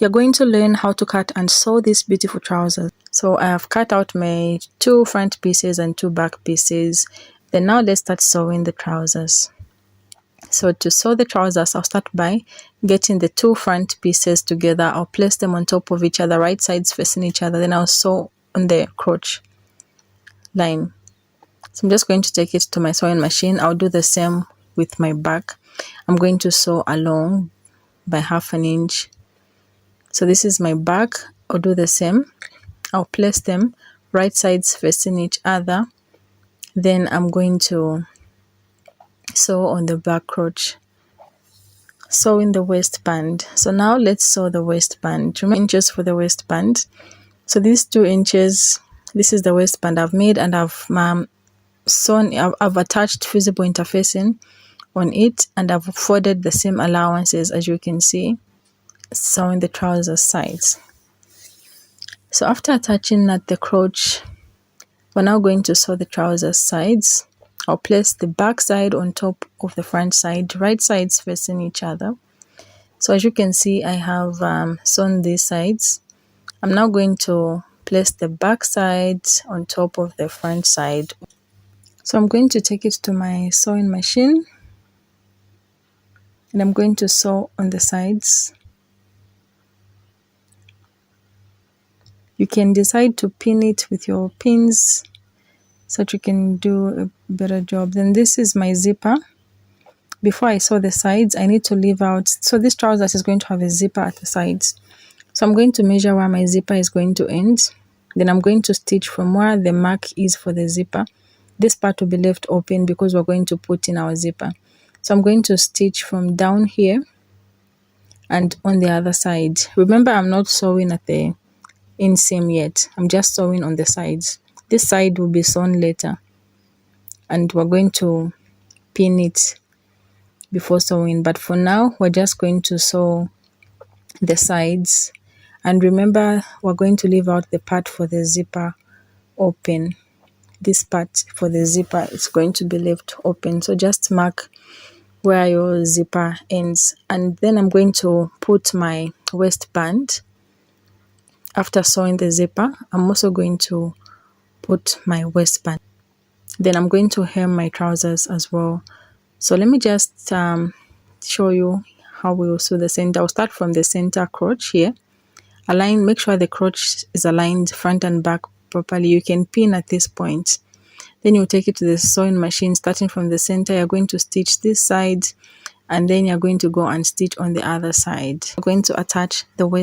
You're going to learn how to cut and sew these beautiful trousers. So I have cut out my 2 front pieces and 2 back pieces. Then now let's start sewing the trousers. So to sew the trousers, I'll start by getting the 2 front pieces together. I'll place them on top of each other, right sides facing each other. Then I'll sew on the crotch line. So I'm just going to take it to my sewing machine. I'll do the same with my back. I'm going to sew along by 1/2 inch. So this is my back. I'll do the same. I'll place them right sides facing each other. Then I'm going to sew on the back crotch. Sew in the waistband. So now let's sew the waistband. 2 inches for the waistband. So these 2 inches, this is the waistband I've made, and I've attached fusible interfacing on it, and I've folded the seam allowances, as you can see, sewing the trouser sides. So after attaching at the crotch, we're now going to sew the trouser sides. I'll place the back side on top of the front side, right sides facing each other. So as you can see, I have sewn these sides. I'm now going to place the back side on top of the front side. So I'm going to take it to my sewing machine, and I'm going to sew on the sides. You can decide to pin it with your pins so that you can do a better job. Then this is my zipper. Before I sew the sides, I need to leave out, so this trousers is going to have a zipper at the sides. So I'm going to measure where my zipper is going to end. Then I'm going to stitch from where the mark is for the zipper. This part will be left open because we're going to put in our zipper. So I'm going to stitch from down here and on the other side. Remember, I'm not sewing at the inseam yet. I'm just sewing on the sides. This side will be sewn later, and we're going to pin it before sewing. But for now, we're just going to sew the sides. And remember, we're going to leave out the part for the zipper open. This part for the zipper is going to be left open. So just mark where your zipper ends. And then I'm going to put my waistband. After sewing the zipper, I'm also going to put my waistband. Then I'm going to hem my trousers as well. So let me just show you how we will sew the center. I'll start from the center crotch here. Make sure the crotch is aligned front and back properly. You can pin at this point. Then you take it to the sewing machine. Starting from the center, you're going to stitch this side, and then you're going to go and stitch on the other side. You're going to attach the waist